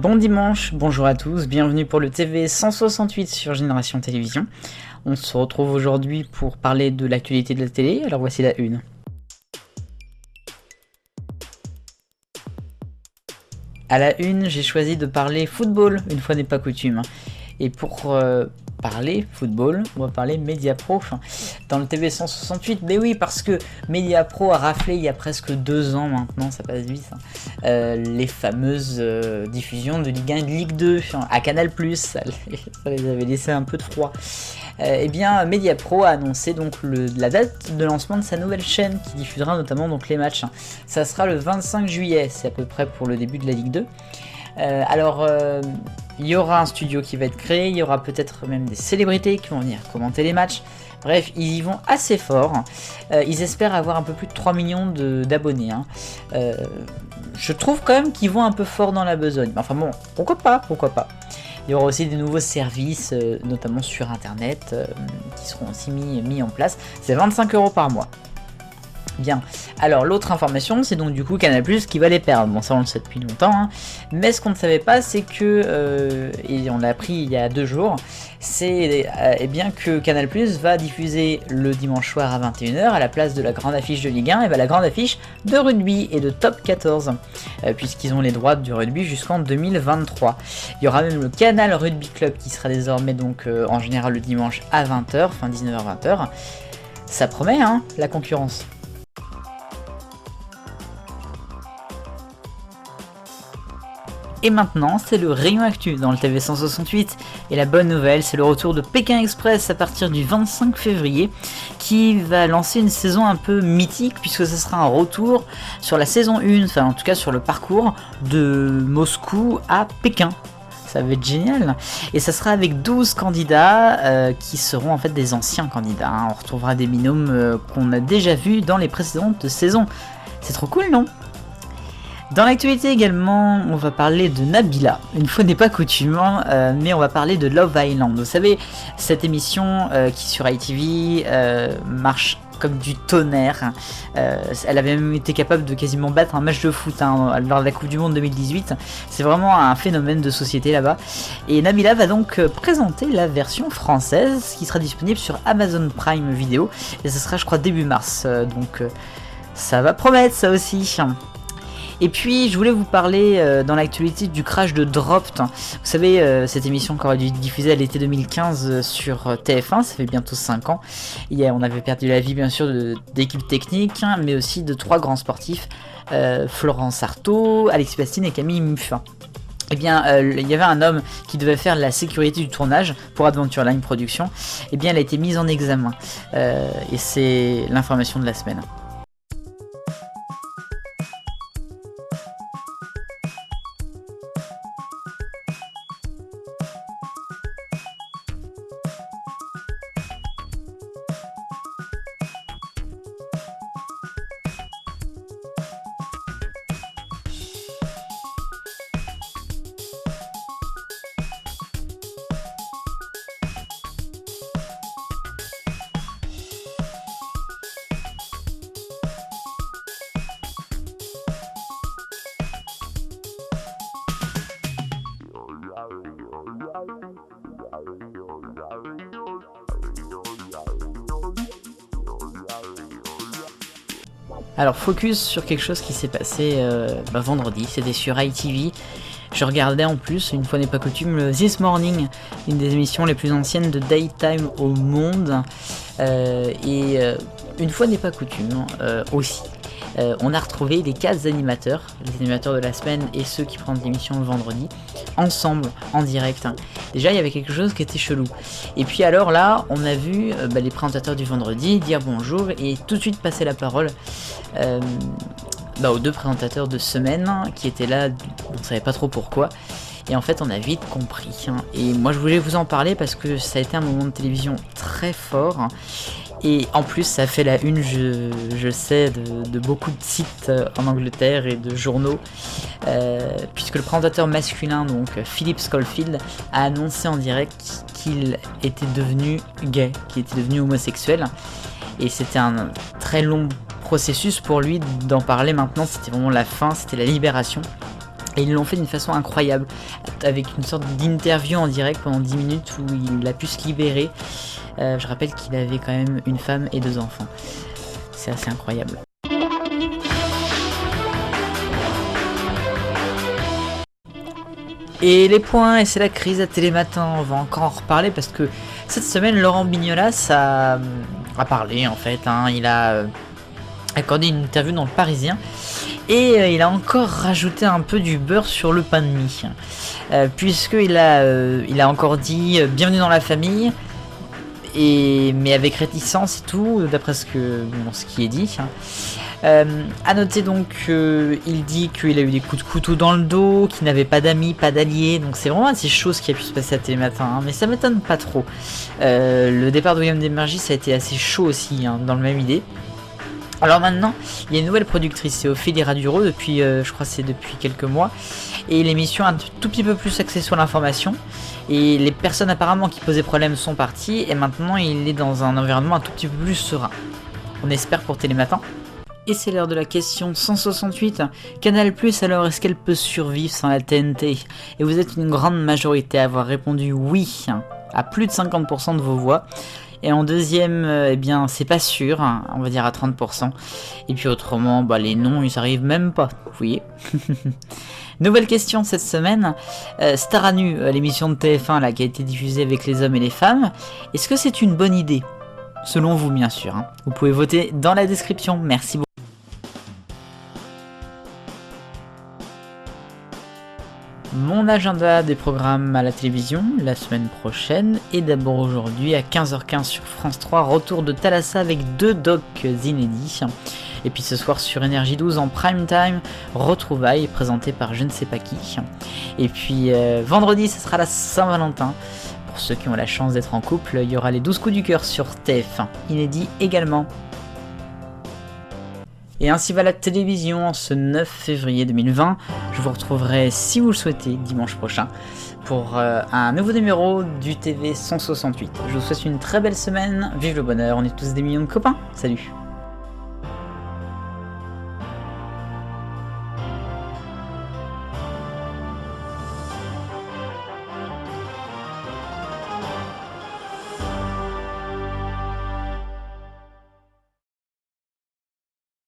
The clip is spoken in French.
Bon dimanche, bonjour à tous, bienvenue pour le TV 168 sur Génération Télévision. On se retrouve aujourd'hui pour parler de l'actualité de la télé, alors voici la une. À la une, j'ai choisi de parler football, une fois n'est pas coutume. Et pour parler football, on va parler Mediapro dans le TV 168. Mais oui, parce que Mediapro a raflé il y a presque 2 ans maintenant, ça passe vite, les fameuses diffusions de Ligue 1 et de Ligue 2 à Canal+, ça les avait laissé un peu de froid. Eh bien, Mediapro a annoncé donc la date de lancement de sa nouvelle chaîne qui diffusera notamment donc les matchs. Ça sera le 25 juillet, c'est à peu près pour le début de la Ligue 2. Il y aura un studio qui va être créé, il y aura peut-être même des célébrités qui vont venir commenter les matchs. Bref, ils y vont assez fort. Ils espèrent avoir un peu plus de 3 millions d'abonnés. Je trouve quand même qu'ils vont un peu fort dans la besogne. Enfin bon, pourquoi pas. Il y aura aussi des nouveaux services, notamment sur internet, qui seront aussi mis en place. C'est 25 € par mois. Bien, alors l'autre information, c'est donc du coup Canal+ qui va les perdre. Bon, ça on le sait depuis longtemps, mais ce qu'on ne savait pas, c'est que, et on l'a appris il y a 2 jours, c'est bien que Canal+ va diffuser le dimanche soir à 21 h à la place de la grande affiche de Ligue 1, et la grande affiche de rugby et de top 14, puisqu'ils ont les droits du rugby jusqu'en 2023. Il y aura même le Canal Rugby Club qui sera désormais donc en général le dimanche à 20 h, fin 19h-20 h. Ça promet, la concurrence. Et maintenant, c'est le rayon actu dans le TV 168. Et la bonne nouvelle, c'est le retour de Pékin Express à partir du 25 février, qui va lancer une saison un peu mythique, puisque ce sera un retour sur la saison 1, enfin en tout cas sur le parcours de Moscou à Pékin. Ça va être génial. Et ça sera avec 12 candidats qui seront en fait des anciens candidats. On retrouvera des binômes qu'on a déjà vus dans les précédentes saisons. C'est trop cool, non ? Dans l'actualité également, on va parler de Nabila, une fois n'est pas coutume, mais on va parler de Love Island. Vous savez, cette émission qui sur ITV marche comme du tonnerre. Elle avait même été capable de quasiment battre un match de foot lors de la Coupe du Monde 2018. C'est vraiment un phénomène de société là-bas. Et Nabila va donc présenter la version française qui sera disponible sur Amazon Prime Video. Et ce sera, je crois, début mars. Donc ça va promettre ça aussi. Et puis je voulais vous parler dans l'actualité du crash de Dropped. Vous savez, cette émission qui aurait dû être diffusée à l'été 2015 sur TF1, ça fait bientôt 5 ans. On avait perdu la vie bien sûr d'équipes techniques, mais aussi de 3 grands sportifs, Florence Artaud, Alexis Bastine et Camille Muffin. Eh bien, il y avait un homme qui devait faire la sécurité du tournage pour Adventureline Productions. Eh bien, elle a été mise en examen. Et c'est l'information de la semaine. Alors focus sur quelque chose qui s'est passé vendredi, c'était sur ITV. Je regardais en plus, une fois n'est pas coutume, le This Morning, une des émissions les plus anciennes de daytime au monde. Une fois n'est pas coutume aussi. On a retrouvé les 4 animateurs, les animateurs de la semaine et ceux qui prennent l'émission le vendredi, ensemble, en direct. Déjà, il y avait quelque chose qui était chelou. Et puis alors là, on a vu les présentateurs du vendredi dire bonjour et tout de suite passer la parole aux 2 présentateurs de semaine qui étaient là, on ne savait pas trop pourquoi. Et en fait, on a vite compris. Et moi, je voulais vous en parler parce que ça a été un moment de télévision très fort. Et en plus, ça fait la une, je sais, de beaucoup de sites en Angleterre et de journaux, puisque le présentateur masculin, donc Philip Schofield, a annoncé en direct qu'il était devenu gay, qu'il était devenu homosexuel. Et c'était un très long processus pour lui d'en parler maintenant, c'était vraiment la fin, c'était la libération. Et ils l'ont fait d'une façon incroyable, avec une sorte d'interview en direct pendant 10 minutes où il a pu se libérer. Je rappelle qu'il avait quand même une femme et 2 enfants. C'est assez incroyable. Et les points, et c'est la crise à Télématin, on va encore en reparler parce que cette semaine, Laurent Bignolas a parlé en fait, hein, il a accordé une interview dans le Parisien et il a encore rajouté un peu du beurre sur le pain de mie, puisqu'il a encore dit bienvenue dans la famille, mais avec réticence et tout, d'après ce qui est dit. À noter donc qu'il dit qu'il a eu des coups de couteau dans le dos, qu'il n'avait pas d'amis, pas d'alliés, donc c'est vraiment assez chaud ce qui a pu se passer à Télématin, hein, mais ça m'étonne pas trop. Le départ de William Desmargis, ça a été assez chaud aussi, hein, dans le même idée. Alors maintenant, il y a une nouvelle productrice, c'est Ophélie Raduro, depuis, je crois c'est depuis quelques mois, et l'émission est un tout petit peu plus axée sur l'information, et les personnes apparemment qui posaient problème sont parties, et maintenant il est dans un environnement un tout petit peu plus serein. On espère pour Télématin. Et c'est l'heure de la question 168. Canal+, alors est-ce qu'elle peut survivre sans la TNT? Et vous êtes une grande majorité à avoir répondu oui, à plus de 50% de vos voix. Et en deuxième, eh bien, c'est pas sûr, on va dire à 30%. Et puis autrement, bah, les noms, ils arrivent même pas, vous voyez. Nouvelle question cette semaine. Star à nu, l'émission de TF1 là, qui a été diffusée avec les hommes et les femmes. Est-ce que c'est une bonne idée? Selon vous, bien sûr. Hein. Vous pouvez voter dans la description. Merci beaucoup. Mon agenda des programmes à la télévision la semaine prochaine et d'abord aujourd'hui à 15h15 sur France 3, retour de Thalassa avec 2 docs inédits. Et puis ce soir sur Énergie 12 en prime time, retrouvailles présentées par je ne sais pas qui. Et puis vendredi, ce sera la Saint-Valentin. Pour ceux qui ont la chance d'être en couple, il y aura les 12 coups du cœur sur TF1, inédit également. Et ainsi va la télévision en ce 9 février 2020. Je vous retrouverai, si vous le souhaitez, dimanche prochain pour un nouveau numéro du TV 168. Je vous souhaite une très belle semaine, vive le bonheur, on est tous des millions de copains, salut!